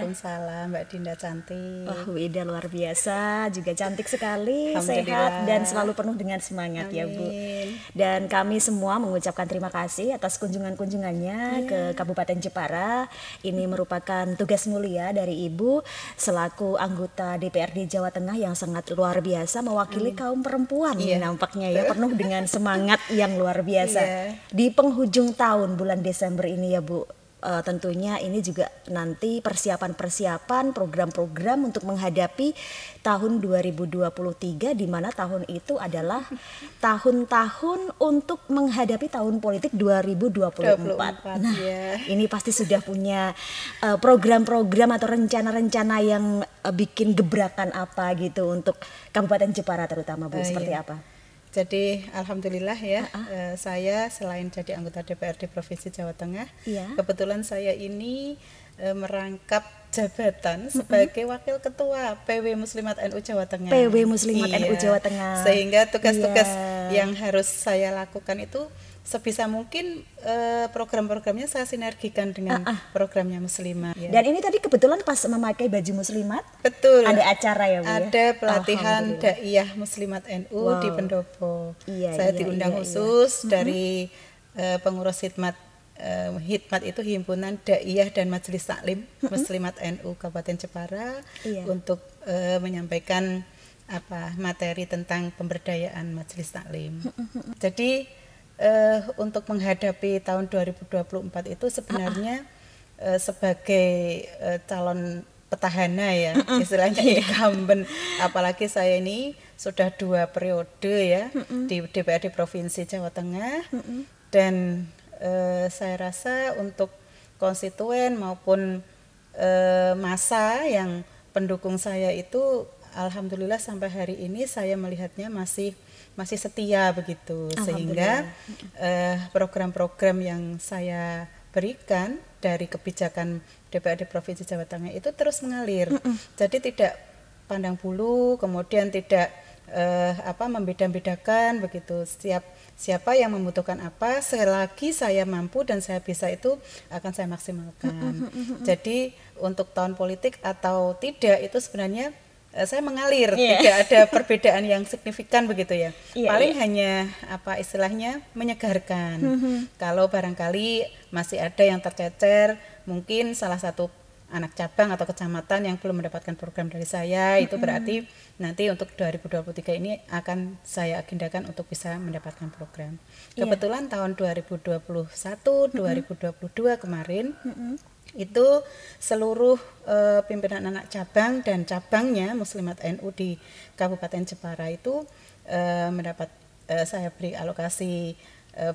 Waalaikumsalam, Mbak Dinda cantik. Wah, Bu Ida luar biasa, juga cantik sekali, sehat dan selalu penuh dengan semangat. Amin. Ya Bu. Dan kami semua mengucapkan terima kasih atas kunjungannya ke Kabupaten Jepara. Ini merupakan tugas mulia dari Ibu selaku anggota DPRD Jawa Tengah yang sangat luar biasa mewakili kaum perempuan. Nampaknya ya, penuh dengan semangat yang luar biasa. Di penghujung tahun bulan Desember ini ya Bu. Tentunya ini juga nanti persiapan-persiapan program-program untuk menghadapi tahun 2023, di mana tahun itu adalah tahun-tahun untuk menghadapi tahun politik 2024. Nah, ini pasti sudah punya program-program atau rencana-rencana yang bikin gebrakan apa gitu untuk Kabupaten Jepara terutama Bu, seperti apa? Jadi alhamdulillah ya, saya selain jadi anggota DPRD Provinsi Jawa Tengah, kebetulan saya ini merangkap jabatan sebagai Wakil Ketua PW Muslimat NU Jawa Tengah. PW Muslimat NU Jawa Tengah. Sehingga tugas-tugas yang harus saya lakukan itu sebisa mungkin program-programnya saya sinergikan dengan programnya Muslimat. Dan ini tadi kebetulan pas memakai baju Muslimat. Betul. Ada acara ya Bu? Ada pelatihan Daiyah Muslimat NU di Pendopo. Saya diundang khusus dari pengurus hikmat itu himpunan Daiyah dan Majelis Taklim Muslimat NU Kabupaten Jepara untuk menyampaikan materi tentang pemberdayaan Majelis Taklim. Jadi untuk menghadapi tahun 2024 itu sebenarnya sebagai calon petahana ya, istilahnya incumbent, apalagi saya ini sudah 2 periode ya di DPRD Provinsi Jawa Tengah, dan saya rasa untuk konstituen maupun massa yang pendukung saya itu alhamdulillah sampai hari ini saya melihatnya masih setia begitu, sehingga program-program yang saya berikan dari kebijakan DPRD Provinsi Jawa Tengah itu terus mengalir. Jadi tidak pandang bulu, kemudian tidak membeda-bedakan begitu. Siapa yang membutuhkan apa, selagi saya mampu dan saya bisa itu akan saya maksimalkan. Jadi untuk tahun politik atau tidak itu sebenarnya saya mengalir, tidak ada perbedaan yang signifikan begitu ya. Paling hanya istilahnya menyegarkan. Kalau barangkali masih ada yang tercecer, mungkin salah satu anak cabang atau kecamatan yang belum mendapatkan program dari saya, itu berarti nanti untuk 2023 ini akan saya agendakan untuk bisa mendapatkan program. Kebetulan tahun 2021, 2022 kemarin itu seluruh pimpinan anak cabang dan cabangnya Muslimat NU di Kabupaten Jepara itu mendapat saya beri alokasi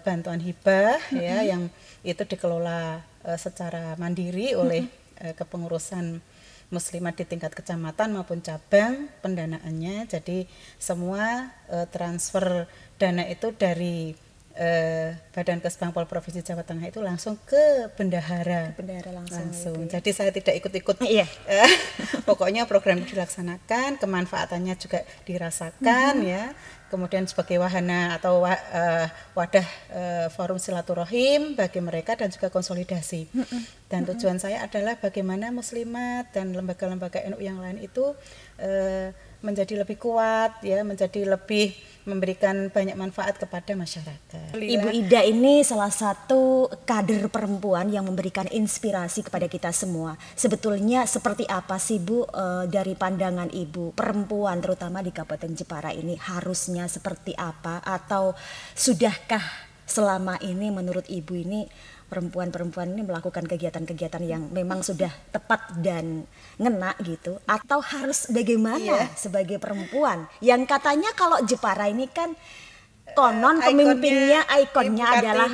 bantuan hibah ya, yang itu dikelola secara mandiri oleh kepengurusan Muslimat di tingkat kecamatan maupun cabang pendanaannya. Jadi semua transfer dana itu dari Badan Kesbangpol Provinsi Jawa Tengah itu langsung ke bendahara. Langsung. Jadi saya tidak ikut-ikut. Pokoknya program dilaksanakan, kemanfaatannya juga dirasakan ya. Kemudian sebagai wahana atau wadah forum silaturahim bagi mereka dan juga konsolidasi. Dan tujuan saya adalah bagaimana Muslimat dan lembaga-lembaga NU yang lain itu menjadi lebih kuat ya, menjadi lebih memberikan banyak manfaat kepada masyarakat. Ibu Ida ini salah satu kader perempuan yang memberikan inspirasi kepada kita semua. Sebetulnya seperti apa sih Bu, dari pandangan Ibu, perempuan terutama di Kabupaten Jepara ini harusnya seperti apa, atau sudahkah selama ini menurut Ibu ini perempuan-perempuan ini melakukan kegiatan-kegiatan yang memang sudah tepat dan ngena gitu, atau harus bagaimana sebagai perempuan yang katanya kalau Jepara ini kan konon pemimpinnya, ikonnya adalah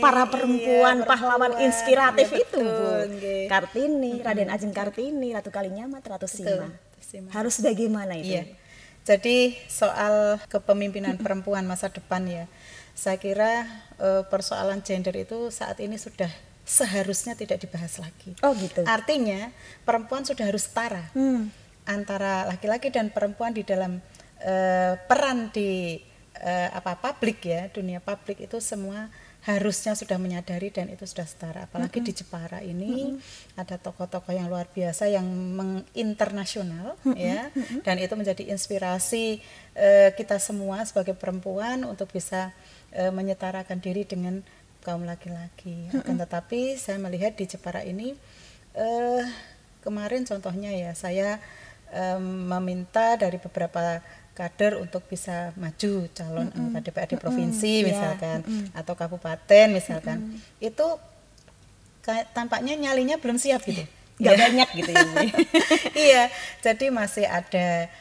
para perempuan pahlawan inspiratif itu Bu, Kartini, Raden Ajeng Kartini, Ratu Kalinyamat, Ratu Sima. Harus bagaimana itu? Jadi soal kepemimpinan perempuan masa depan ya, saya kira persoalan gender itu saat ini sudah seharusnya tidak dibahas lagi. Oh gitu. Artinya perempuan sudah harus setara antara laki-laki dan perempuan di dalam peran di publik ya, dunia publik itu semua harusnya sudah menyadari dan itu sudah setara. Apalagi di Jepara ini ada tokoh-tokoh yang luar biasa yang menginternasional ya, dan itu menjadi inspirasi kita semua sebagai perempuan untuk bisa menyetarakan diri dengan kaum laki-laki. Akan tetapi saya melihat di Jepara ini kemarin contohnya ya, saya meminta dari beberapa kader untuk bisa maju calon anggota DPRD provinsi misalkan atau kabupaten misalkan, itu tampaknya nyalinya belum siap gitu, nggak banyak gitu ya Bu. Iya, jadi masih ada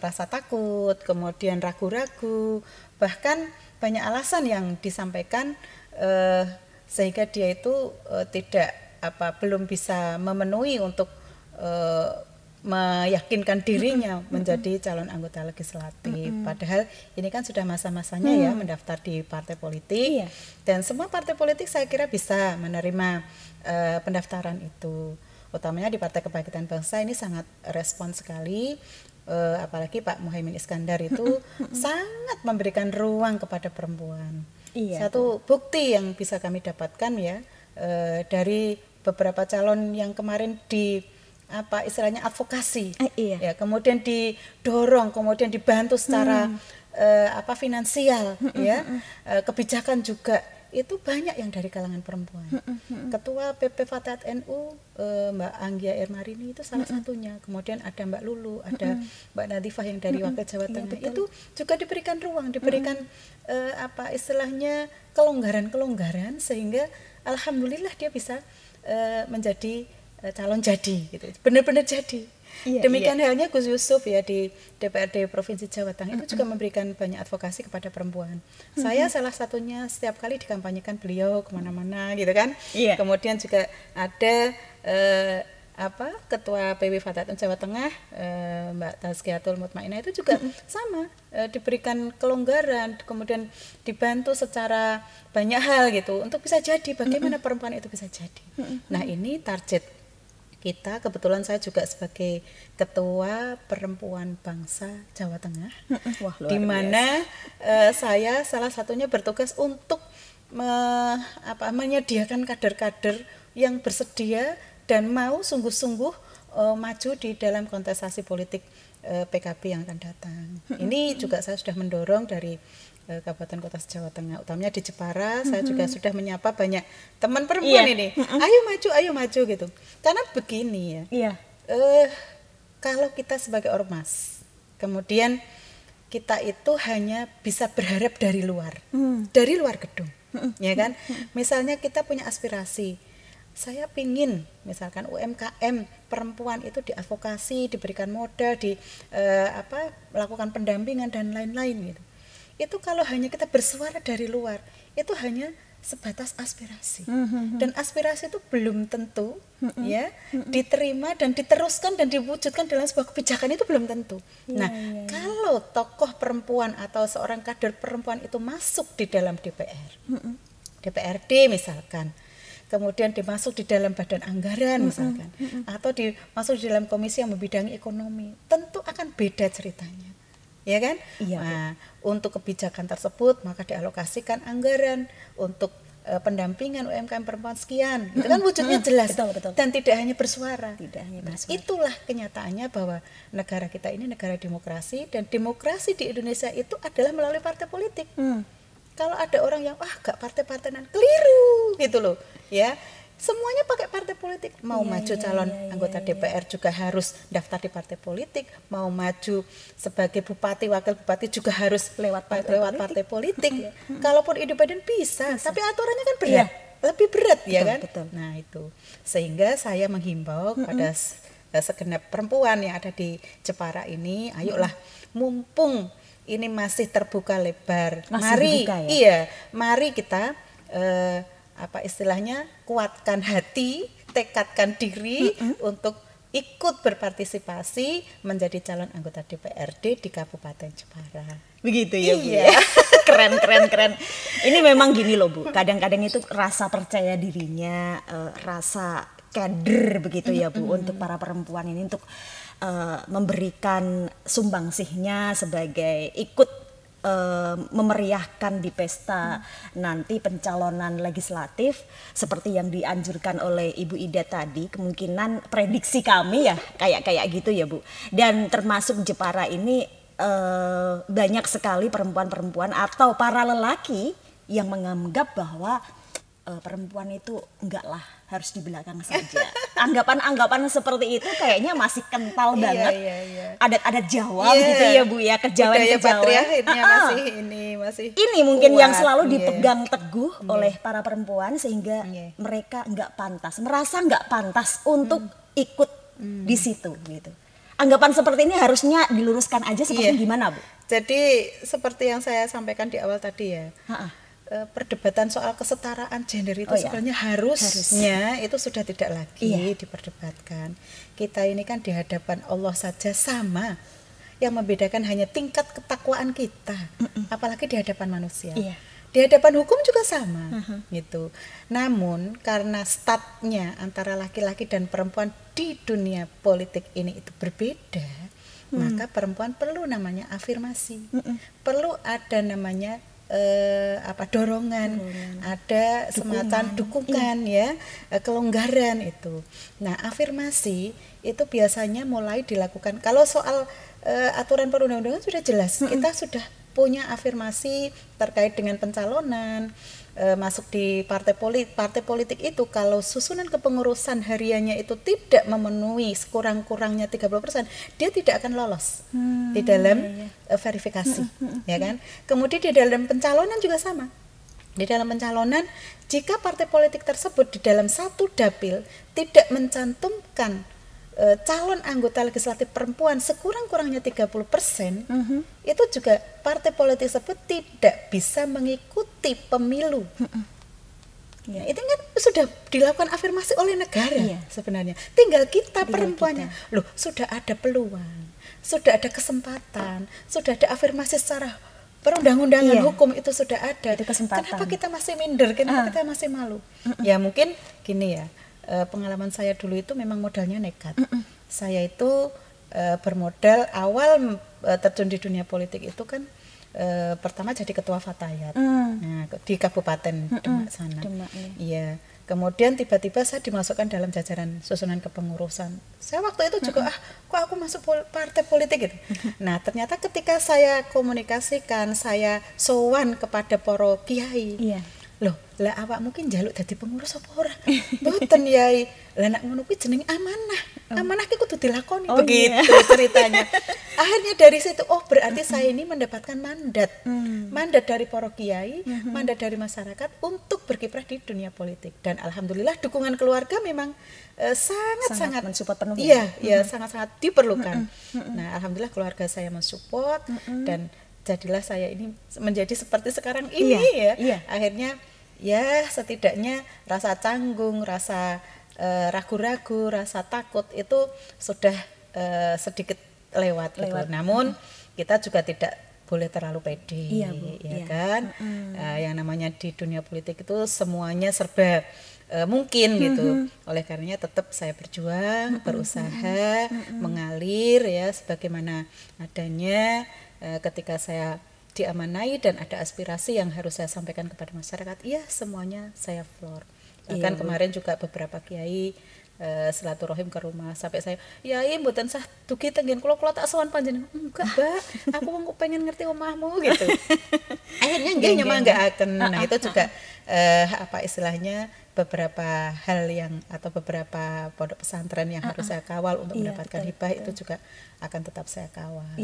rasa takut, kemudian ragu-ragu, bahkan banyak alasan yang disampaikan sehingga dia itu belum bisa memenuhi untuk meyakinkan dirinya menjadi calon anggota legislatif. Padahal ini kan sudah masa-masanya ya mendaftar di partai politik, dan semua partai politik saya kira bisa menerima pendaftaran itu. Utamanya di Partai Kebangkitan Bangsa ini sangat respon sekali, apalagi Pak Muhaimin Iskandar itu sangat memberikan ruang kepada perempuan. Satu bukti yang bisa kami dapatkan ya dari beberapa calon yang kemarin istilahnya advokasi, ya, kemudian didorong, kemudian dibantu secara finansial, ya, kebijakan juga itu banyak yang dari kalangan perempuan. Ketua PP Fatayat NU Mbak Anggia Ermarini itu salah satunya. Kemudian ada Mbak Lulu, ada Mbak Nadifah yang dari Wakil Jawa Tengah. Itu juga diberikan ruang, diberikan istilahnya kelonggaran-kelonggaran sehingga alhamdulillah dia bisa menjadi calon jadi gitu. Benar-benar jadi. Demikian halnya Gus Yusuf ya di DPRD Provinsi Jawa Tengah itu juga memberikan banyak advokasi kepada perempuan. Saya salah satunya, setiap kali dikampanyekan beliau kemana-mana gitu kan. Kemudian juga ada Ketua PW Fatayat Jawa Tengah Mbak Tazkiyatul Mutmainah itu juga sama, diberikan kelonggaran, kemudian dibantu secara banyak hal gitu untuk bisa jadi, bagaimana perempuan itu bisa jadi. Nah, ini target kita. Kebetulan saya juga sebagai Ketua Perempuan Bangsa Jawa Tengah, di mana saya salah satunya bertugas untuk menyediakan kader-kader yang bersedia dan mau sungguh-sungguh maju di dalam kontestasi politik PKB yang akan datang. Ini juga saya sudah mendorong dari Kabupaten Kota Jawa Tengah, utamanya di Jepara. Saya juga sudah menyapa banyak teman perempuan ini, ayo maju gitu. Karena begini ya, kalau kita sebagai ormas, kemudian kita itu hanya bisa berharap dari luar gedung, ya kan? Misalnya kita punya aspirasi, saya pingin misalkan UMKM perempuan itu diadvokasi, diberikan modal, melakukan pendampingan dan lain-lain gitu. Itu kalau hanya kita bersuara dari luar, itu hanya sebatas aspirasi. Dan aspirasi itu belum tentu ya diterima dan diteruskan dan diwujudkan dalam sebuah kebijakan, itu belum tentu. Kalau tokoh perempuan atau seorang kader perempuan itu masuk di dalam DPR, DPRD misalkan, kemudian dimasuk di dalam badan anggaran misalkan, atau dimasuk di dalam komisi yang membidangi ekonomi, tentu akan beda ceritanya. Ya kan? Nah, untuk kebijakan tersebut maka dialokasikan anggaran untuk pendampingan UMKM perempuan sekian. Itu kan wujudnya jelas. Betul. Dan tidak hanya bersuara. Itulah kenyataannya bahwa negara kita ini negara demokrasi, dan demokrasi di Indonesia itu adalah melalui partai politik. Kalau ada orang yang gak partai-partaian, keliru gitu loh, ya. Semuanya pakai partai politik. Mau maju calon anggota DPR juga harus daftar di partai politik. Mau maju sebagai bupati, wakil bupati juga harus lewat partai politik. Kalaupun independen bisa, tapi aturannya kan berat, lebih berat, ya kan? Nah itu, sehingga saya menghimbau kepada segenap perempuan yang ada di Jepara ini, ayolah, mumpung ini masih terbuka lebar, mari kita istilahnya kuatkan hati, tekadkan diri untuk ikut berpartisipasi menjadi calon anggota DPRD di Kabupaten Jepara. Begitu ya, Bu. Keren. Ini memang gini loh, Bu. Kadang-kadang itu rasa percaya dirinya, rasa kader begitu ya, Bu, untuk para perempuan ini untuk memberikan sumbangsihnya sebagai ikut memeriahkan di pesta nanti pencalonan legislatif seperti yang dianjurkan oleh Ibu Ida tadi, kemungkinan prediksi kami ya kayak gitu ya Bu. Dan termasuk Jepara ini banyak sekali perempuan-perempuan atau para lelaki yang menganggap bahwa perempuan itu enggak lah, harus di belakang saja. Anggapan-anggapan seperti itu kayaknya masih kental banget. Adat-adat Jawa gitu ya Bu ya, kejawen-kejawen. Ini mungkin kuat, yang selalu dipegang teguh oleh para perempuan sehingga mereka enggak pantas, merasa enggak pantas untuk ikut di situ gitu. Anggapan seperti ini harusnya diluruskan aja seperti gimana Bu? Jadi seperti yang saya sampaikan di awal tadi ya. Perdebatan soal kesetaraan gender itu sebenarnya harusnya itu sudah tidak lagi diperdebatkan. Kita ini kan di hadapan Allah saja sama, yang membedakan hanya tingkat ketakwaan kita, apalagi di hadapan manusia. Di hadapan hukum juga sama gitu. Namun karena statnya antara laki-laki dan perempuan di dunia politik ini itu berbeda, maka perempuan perlu namanya afirmasi, perlu ada namanya dorongan, ada semacam dukungan kelonggaran itu. Nah, afirmasi itu biasanya mulai dilakukan kalau soal aturan perundang-undangan sudah jelas. Kita sudah punya afirmasi terkait dengan pencalonan, masuk di partai politik itu kalau susunan kepengurusan hariannya itu tidak memenuhi sekurang-kurangnya 30%, dia tidak akan lolos di dalam verifikasi, ya kan? Kemudian di dalam pencalonan juga sama. Di dalam pencalonan, jika partai politik tersebut di dalam satu dapil tidak mencantumkan calon anggota legislatif perempuan sekurang-kurangnya 30%, itu juga partai politik tersebut tidak bisa mengikuti pemilu. Itu kan sudah dilakukan afirmasi oleh negara sebenarnya. Tinggal kita perempuannya, loh sudah ada peluang, sudah ada kesempatan, sudah ada afirmasi secara perundang-undangan hukum itu sudah ada. Itu kesempatan. Kenapa kita masih minder? Kenapa kita masih malu? Ya mungkin gini ya. Pengalaman saya dulu itu memang modalnya nekat. Saya itu bermodal awal terjun di dunia politik itu kan pertama jadi ketua Fatayat di Kabupaten Demak sana. Iya. Kemudian tiba-tiba saya dimasukkan dalam jajaran susunan kepengurusan. Saya waktu itu juga kok aku masuk partai politik gitu. Nah ternyata ketika saya komunikasikan, saya sowan kepada para kiai. Loh, lah awak mungkin jaluk dadi pengurus apa ora? Mboten Yai. Lah nek ngono kuwi jenenge amanah. Amanah ki kudu dilakoni begitu ceritanya. Akhirnya dari situ berarti saya ini mendapatkan mandat. Mandat dari para kiai, mandat dari masyarakat untuk berkiprah di dunia politik. Dan alhamdulillah dukungan keluarga memang sangat mensupport penuh. Iya, sangat-sangat diperlukan. Nah, alhamdulillah keluarga saya mensupport dan jadilah saya ini menjadi seperti sekarang ini Akhirnya ya setidaknya rasa canggung, rasa ragu-ragu, rasa takut itu sudah sedikit lewat. Gitu. Namun kita juga tidak boleh terlalu pede, kan? Yang namanya di dunia politik itu semuanya serba mungkin gitu. Oleh karenanya tetap saya berjuang, berusaha, mengalir ya sebagaimana adanya. Ketika saya diamanai dan ada aspirasi yang harus saya sampaikan kepada masyarakat, semuanya saya floor. Bahkan kemarin juga beberapa kiai silaturahim ke rumah sampai saya, "Yai mboten sah dugi tenggen kula tak sowan panjenengan." "Enggak, Mbak, aku pengen ngerti omahmu." gitu. Akhirnya nggih nyemanggaken. Nah, itu juga istilahnya beberapa hal yang atau beberapa pondok pesantren yang harus saya kawal untuk mendapatkan hibah itu juga akan tetap saya kawal.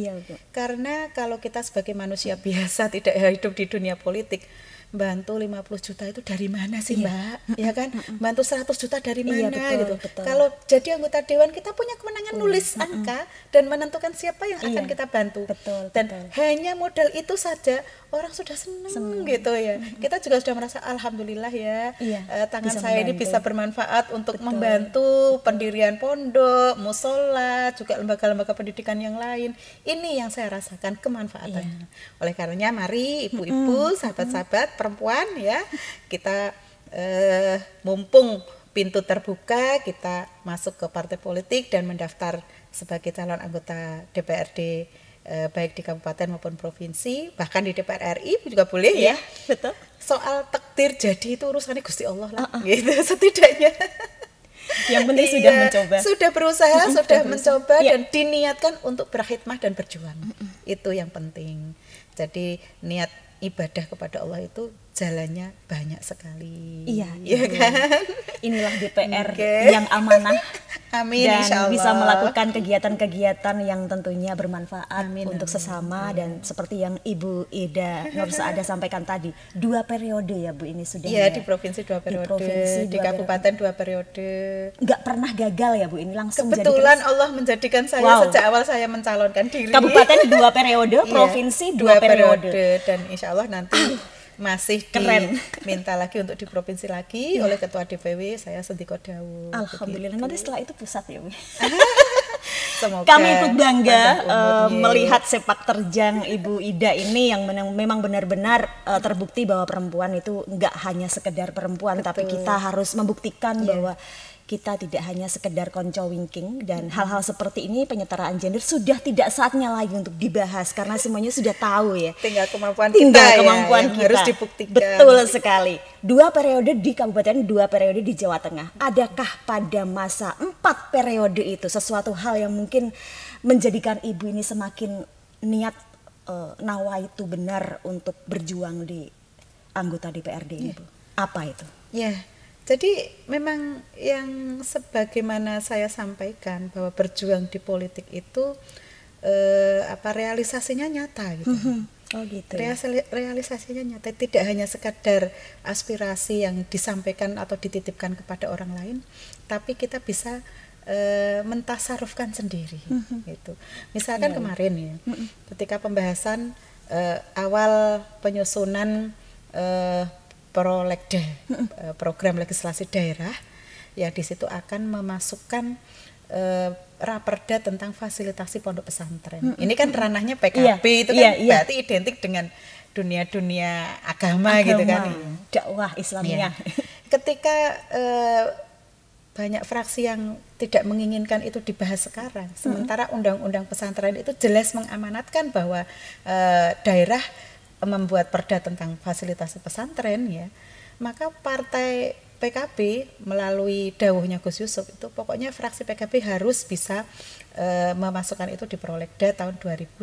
Karena kalau kita sebagai manusia biasa tidak hidup di dunia politik, bantu 50 juta itu dari mana sih Mbak? Ya kan? Bantu 100 juta dari mana gitu. Kalau jadi anggota dewan kita punya kewenangan nulis angka dan menentukan siapa yang akan kita bantu. Dan hanya modal itu saja orang sudah senang gitu ya. Kita juga sudah merasa alhamdulillah ya. Tangan saya ini bisa bermanfaat untuk membantu pendirian pondok, musola, juga lembaga-lembaga pendidikan yang lain. Ini yang saya rasakan kemanfaatannya. Oleh karenanya mari ibu-ibu, sahabat-sahabat perempuan ya, kita mumpung pintu terbuka, kita masuk ke partai politik dan mendaftar sebagai calon anggota DPRD baik di kabupaten maupun provinsi, bahkan di DPR RI juga boleh ya. Betul. Soal takdir jadi itu urusannya Gusti Allah lah, gitu setidaknya. Yang penting sudah mencoba. Sudah berusaha, sudah mencoba dan diniatkan untuk berkhidmah dan berjuang. Itu yang penting. Jadi niat ibadah kepada Allah itu jalannya banyak sekali. Iya kan? Inilah DPR yang amanah. Amin, dan bisa melakukan kegiatan-kegiatan yang tentunya bermanfaat untuk sesama dan seperti yang Ibu Ida Nur Saada sampaikan tadi, 2 periode ya Bu ini sudah. Iya, di provinsi 2 periode, di kabupaten 2 periode. Nggak pernah gagal ya Bu ini, langsung kebetulan Allah menjadikan saya sejak awal saya mencalonkan diri. Kabupaten 2 periode, provinsi 2 periode. Dan insya Allah nanti masih diminta lagi untuk di provinsi lagi oleh Ketua DPW saya Sendiko Dawu. Alhamdulillah, nanti setelah itu pusat ya Bu. Semoga kami ikut bangga melihat sepak terjang Ibu Ida ini yang memang benar-benar terbukti bahwa perempuan itu nggak hanya sekedar perempuan. Betul. Tapi kita harus membuktikan bahwa kita tidak hanya sekedar konco winking, dan hal-hal seperti ini penyetaraan gender sudah tidak saatnya lagi untuk dibahas karena semuanya sudah tahu ya. Tinggal kemampuan kita harus dibuktikan. Betul sekali. 2 periode di kabupaten, 2 periode di Jawa Tengah. Adakah pada masa 4 periode itu sesuatu hal yang mungkin menjadikan Ibu ini semakin niat nawa itu benar untuk berjuang di anggota DPRD ini, Bu? Apa itu? Jadi memang yang sebagaimana saya sampaikan bahwa berjuang di politik itu realisasinya nyata gitu. Oh gitu. Realisasinya nyata, tidak hanya sekadar aspirasi yang disampaikan atau dititipkan kepada orang lain, tapi kita bisa mentasarufkan sendiri gitu. Misalkan kemarin ya, ketika pembahasan awal penyusunan Prolekda, program legislasi daerah, ya di situ akan memasukkan raperda tentang fasilitasi pondok pesantren. Ini kan ranahnya PKB, itu kan berarti identik dengan dunia agama gitu kan. Dakwah Islamiyah. Ketika banyak fraksi yang tidak menginginkan itu dibahas sekarang, sementara undang-undang pesantren itu jelas mengamanatkan bahwa daerah membuat perda tentang fasilitas pesantren ya, maka partai PKB melalui dawuhnya Gus Yusuf itu pokoknya fraksi PKB harus bisa memasukkan itu di Prolekda tahun 2022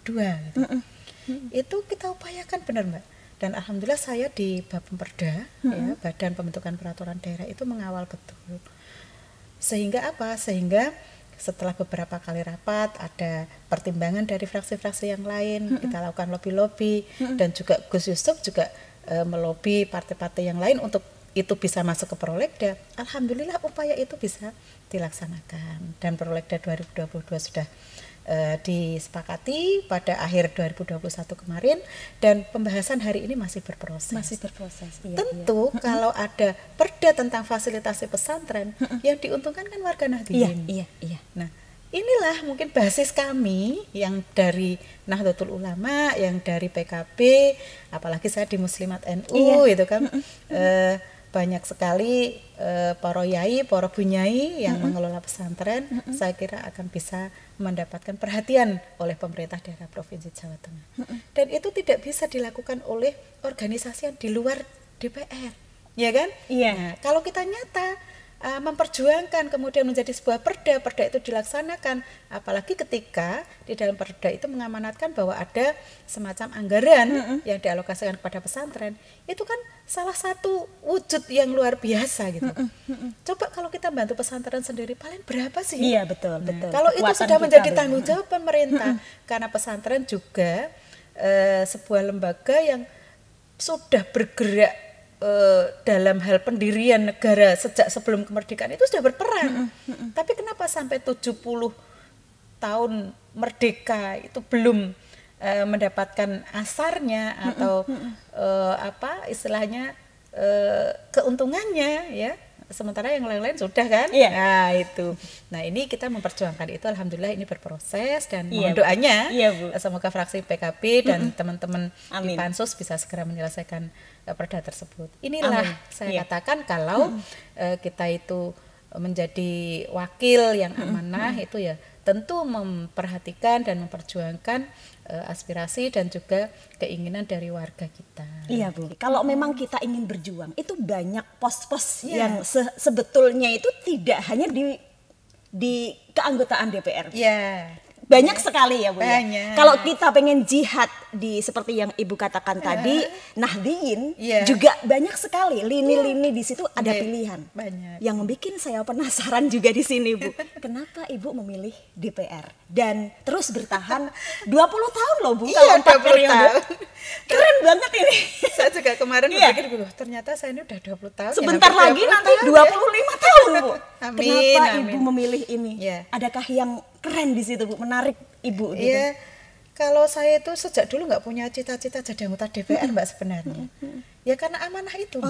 gitu. Itu kita upayakan benar Mbak, dan alhamdulillah saya di Bapemperda ya, Badan Pembentukan Peraturan Daerah itu mengawal betul. Sehingga apa? Sehingga setelah beberapa kali rapat ada pertimbangan dari fraksi-fraksi yang lain, kita lakukan lobby-lobby dan juga Gus Yusuf juga melobi partai-partai yang lain untuk itu bisa masuk ke Prolekda. Alhamdulillah upaya itu bisa dilaksanakan dan Prolekda 2022 sudah disepakati pada akhir 2021 kemarin dan pembahasan hari ini masih berproses. Tentu kalau ada perda tentang fasilitasi pesantren yang diuntungkan kan warga Nahdliyin. Nah, inilah mungkin basis kami yang dari Nahdlatul Ulama, yang dari PKB, apalagi saya di Muslimat NU itu kan banyak sekali para yai, para bunyai yang mengelola pesantren, saya kira akan bisa mendapatkan perhatian oleh pemerintah daerah Provinsi Jawa Tengah. Dan itu tidak bisa dilakukan oleh organisasi yang di luar DPR, ya kan? Nah, kalau kita nyata memperjuangkan kemudian menjadi sebuah perda itu dilaksanakan, apalagi ketika di dalam perda itu mengamanatkan bahwa ada semacam anggaran yang dialokasikan kepada pesantren, itu kan salah satu wujud yang luar biasa gitu. Coba kalau kita bantu pesantren sendiri paling berapa sih? Iya betul. Kalau itu sudah menjadi tanggung jawab pemerintah, karena pesantren juga sebuah lembaga yang sudah bergerak dalam hal pendirian negara sejak sebelum kemerdekaan itu sudah berperan. Tapi kenapa sampai 70 tahun merdeka itu belum mendapatkan asarnya atau istilahnya keuntungannya ya, sementara yang lain-lain sudah kan? Nah itu. Nah ini kita memperjuangkan itu, alhamdulillah ini berproses dan mohon doanya semoga fraksi PKB dan teman-teman di Pansus bisa segera menyelesaikan perda tersebut. Inilah saya katakan kalau kita itu menjadi wakil yang amanah itu ya tentu memperhatikan dan memperjuangkan aspirasi dan juga keinginan dari warga kita. Iya Bu, kalau memang kita ingin berjuang itu banyak pos-pos yang sebetulnya itu tidak hanya di keanggotaan DPR. Banyak sekali ya Bu ya. Kalau kita pengen jihad di seperti yang Ibu katakan tadi, Nahdliyin juga banyak sekali lini-lini di situ ada pilihan. Banyak. Yang membuat saya penasaran juga di sini Bu. Kenapa Ibu memilih DPR dan terus bertahan 20 tahun loh Bu kalau 4 periode. Keren banget ini. Saya juga kemarin berpikir ternyata saya ini udah 20 tahun. Sebentar ya, lagi nanti 25 tahun Bu. Amin, Kenapa amin. Ibu memilih ini? Adakah yang keren di situ Bu, menarik Ibu gitu? Iya, kalau saya itu sejak dulu nggak punya cita-cita jadi anggota DPR Mbak sebenarnya. Ya karena amanah itu.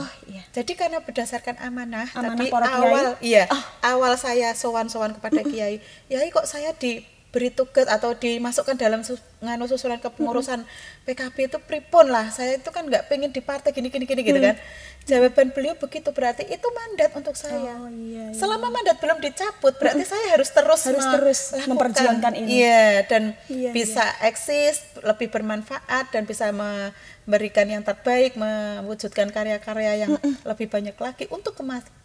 Jadi karena berdasarkan amanah tadi awal saya sowan-sowan kepada Kiai, Kiai kok saya diberi tugas atau dimasukkan dalam susulan kepengurusan PKB itu pripun lah. Saya itu kan nggak pengen di partai gini gitu kan. Jawaban beliau begitu, berarti itu mandat untuk saya. Selama mandat belum dicabut, berarti saya harus terus memperjuangkan ini. Dan bisa eksis, lebih bermanfaat dan bisa memberikan yang terbaik, mewujudkan karya-karya yang lebih banyak lagi untuk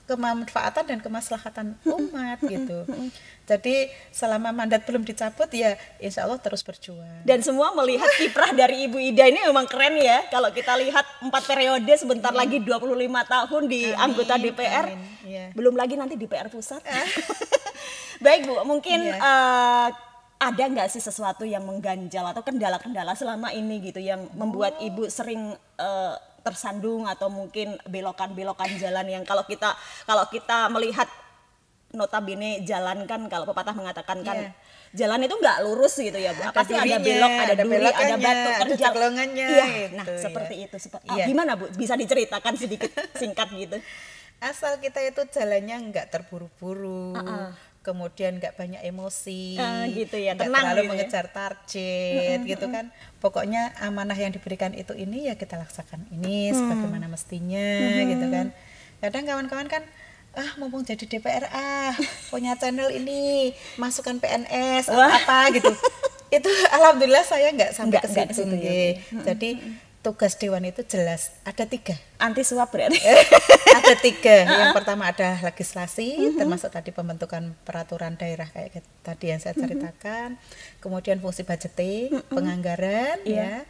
kemanfaatan dan kemaslahatan umat gitu. Jadi selama mandat belum dicabut ya insya Allah terus berjuang. Dan semua melihat kiprah dari Ibu Ida ini memang keren ya. Kalau kita lihat 4 periode sebentar lagi 25 tahun di anggota DPR. Belum lagi nanti DPR pusat. Baik Bu, mungkin ada nggak sih sesuatu yang mengganjal atau kendala-kendala selama ini gitu yang membuat Ibu sering tersandung atau mungkin belokan-belokan jalan yang kalau kita melihat notabene jalan kan kalau pepatah mengatakan kan jalan itu nggak lurus gitu ya Bu. Pasti ada belok, ada duri, ada batu, ada ceklongannya. Nah seperti itu. Gimana Bu? Bisa diceritakan sedikit singkat gitu? Asal kita itu jalannya nggak terburu-buru, kemudian nggak banyak emosi, gitu ya, tenang terlalu gitu mengejar target, gitu kan. Pokoknya amanah yang diberikan itu ini ya kita laksakan ini sebagaimana mestinya, gitu kan. Kadang kawan-kawan kan mumpung jadi DPR punya channel ini masukkan PNS atau apa gitu. Itu alhamdulillah saya nggak sampai ke situ. Jadi tugas dewan itu jelas ada 3. Anti suap berarti. Ada 3. Yang pertama ada legislasi, termasuk tadi pembentukan peraturan daerah kayak tadi yang saya ceritakan. Kemudian fungsi budgeting, penganggaran ya.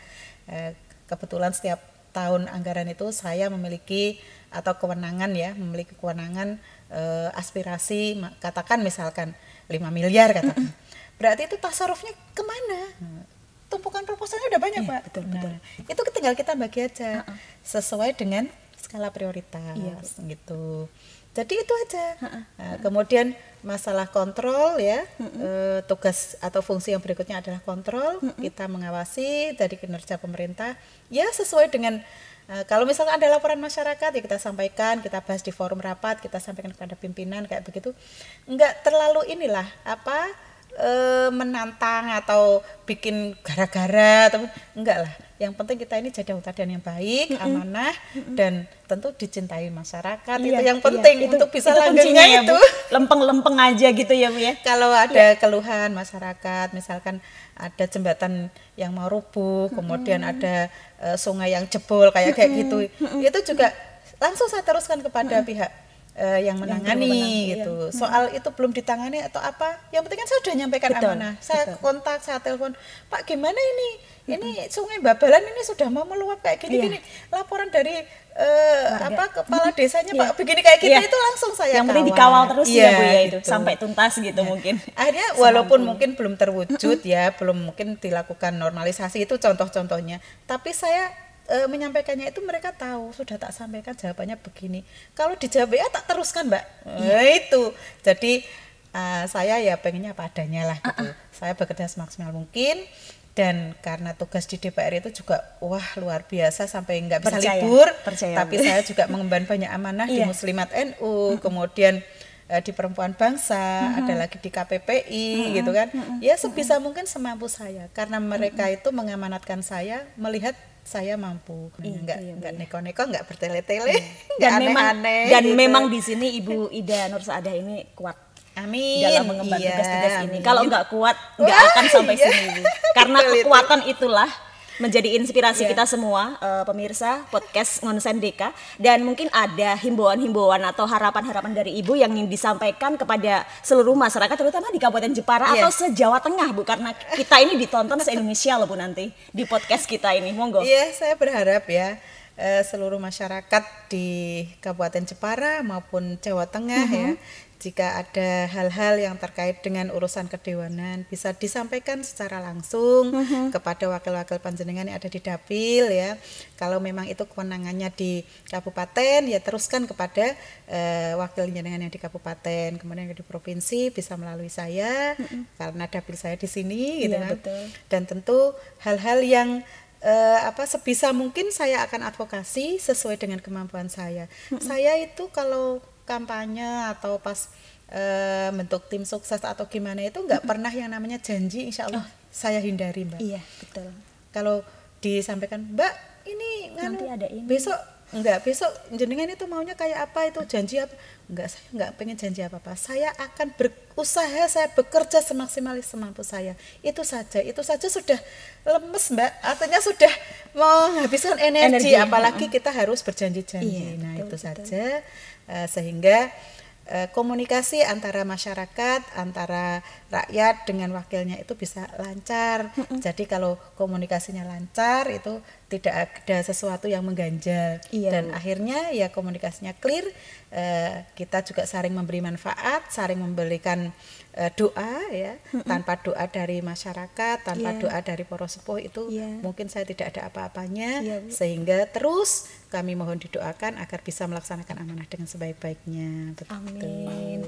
Kebetulan setiap tahun anggaran itu saya memiliki atau kewenangan memiliki kewenangan aspirasi, katakan misalkan 5 miliar katakan. Berarti itu tasarufnya kemana? Tumpukan proposalnya udah banyak Pak. Betul. Itu tinggal kita bagi aja sesuai dengan skala prioritas gitu. Jadi itu aja. Kemudian masalah kontrol tugas atau fungsi yang berikutnya adalah kontrol. Kita mengawasi dari kinerja pemerintah ya sesuai dengan kalau misalnya ada laporan masyarakat ya kita sampaikan, kita bahas di forum rapat, kita sampaikan kepada pimpinan kayak begitu. Enggak terlalu menantang atau bikin gara-gara atau enggak lah. Yang penting kita ini jadi anggota dewan yang baik, amanah dan tentu dicintai masyarakat. Itu yang penting untuk bisa langgengnya itu. Lempeng-lempeng aja gitu ya Bu ya. Kalau ada keluhan masyarakat, misalkan ada jembatan yang mau rubuh, kemudian ada sungai yang jebol kayak gitu. Itu juga langsung saya teruskan kepada pihak yang menangani gitu. Soal itu belum ditangani atau apa, yang penting kan saya sudah nyampaikan amanah. Saya kontak, saya telepon, Pak gimana ini? Ini sungai Babalan ini sudah mau meluap kayak gini-gini. Laporan dari kepala desanya Pak begini kayak gitu itu langsung saya yang penting dikawal terus ya Bu ya itu sampai tuntas gitu mungkin. Akhirnya walaupun mungkin belum terwujud belum mungkin dilakukan normalisasi itu contoh-contohnya. Tapi saya menyampaikannya itu mereka tahu, sudah tak sampaikan jawabannya begini. Kalau dijawab tak teruskan Mbak. Itu. Jadi saya ya pengennya apa adanya lah gitu. Saya bekerja semaksimal mungkin. Dan karena tugas di DPR itu juga luar biasa sampai nggak bisa libur, tapi saya juga mengemban banyak amanah di Muslimat NU, kemudian di Perempuan Bangsa, ada lagi di KPPI gitu kan. Ya sebisa mungkin semampu saya, karena mereka itu mengamanatkan saya melihat saya mampu, nggak neko-neko, nggak bertele-tele, nggak aneh-aneh. Dan memang di sini Ibu Ida Nur Saadah ini kuat. Amin. dalam mengemban tugas-tugas ini. Amin. Kalau nggak kuat, nggak akan sampai sini, Ibu. Karena kekuatan itulah menjadi inspirasi kita semua, pemirsa podcast Ngonsen Deka. Dan mungkin ada himbauan-himbauan atau harapan-harapan dari Ibu yang ingin disampaikan kepada seluruh masyarakat, terutama di Kabupaten Jepara atau se-Jawa Tengah, Bu. Karena kita ini ditonton se-Indonesia loh, Bu, nanti di podcast kita ini. Monggo. Iya, saya berharap ya seluruh masyarakat di Kabupaten Jepara maupun Jawa Tengah ya, jika ada hal-hal yang terkait dengan urusan kedewanan bisa disampaikan secara langsung kepada wakil-wakil panjenengan yang ada di Dapil ya. Kalau memang itu kewenangannya di kabupaten ya teruskan kepada wakil panjenengan yang di kabupaten, kemudian yang di provinsi bisa melalui saya karena Dapil saya di sini gitu kan. Betul. Dan tentu hal-hal yang sebisa mungkin saya akan advokasi sesuai dengan kemampuan saya. Saya itu kalau kampanye atau pas bentuk tim sukses atau gimana itu nggak pernah yang namanya janji, insya Allah saya hindari, Mbak. Iya, betul. Kalau disampaikan, Mbak ini Nanti ada ini. besok jenengan itu maunya kayak apa, itu janji apa? Enggak, saya nggak pengen janji apa-apa. Saya akan berusaha, saya bekerja semaksimal semampu saya. Itu saja sudah lemes, Mbak. Artinya sudah menghabiskan energi apalagi kita harus berjanji-janji. Nah, betul, itu saja sehingga komunikasi antara masyarakat, antara rakyat dengan wakilnya itu bisa lancar. Jadi kalau komunikasinya lancar itu tidak ada sesuatu yang mengganjal. Dan akhirnya ya komunikasinya clear, kita juga saling memberi manfaat, saling memberikan doa ya. Tanpa doa dari masyarakat, tanpa doa dari para sepuh itu mungkin saya tidak ada apa-apanya. Sehingga terus kami mohon didoakan agar bisa melaksanakan amanah dengan sebaik-baiknya. Betul. Amin.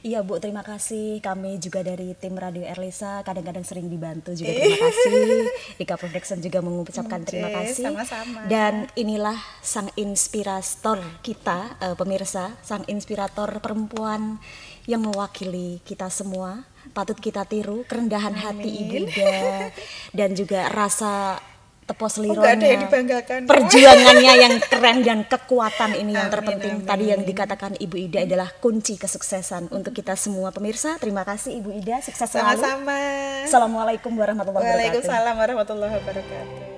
Iya, Bu, terima kasih. Kami juga dari tim Radio Erlisa kadang-kadang sering dibantu juga. Terima kasih. Ika Production juga mengucapkan terima kasih. Sama-sama. Dan inilah sang inspirator kita, pemirsa, sang inspirator perempuan yang mewakili kita semua. Patut kita tiru kerendahan hati Ibu Ida dan juga rasa tepos lironya, perjuangannya yang keren dan kekuatan ini yang terpenting. Tadi yang dikatakan Ibu Ida adalah kunci kesuksesan untuk kita semua, pemirsa. Terima kasih Ibu Ida, sukses selalu. Sama-sama. Assalamualaikum warahmatullahi wabarakatuh. Waalaikumsalam warahmatullahi wabarakatuh.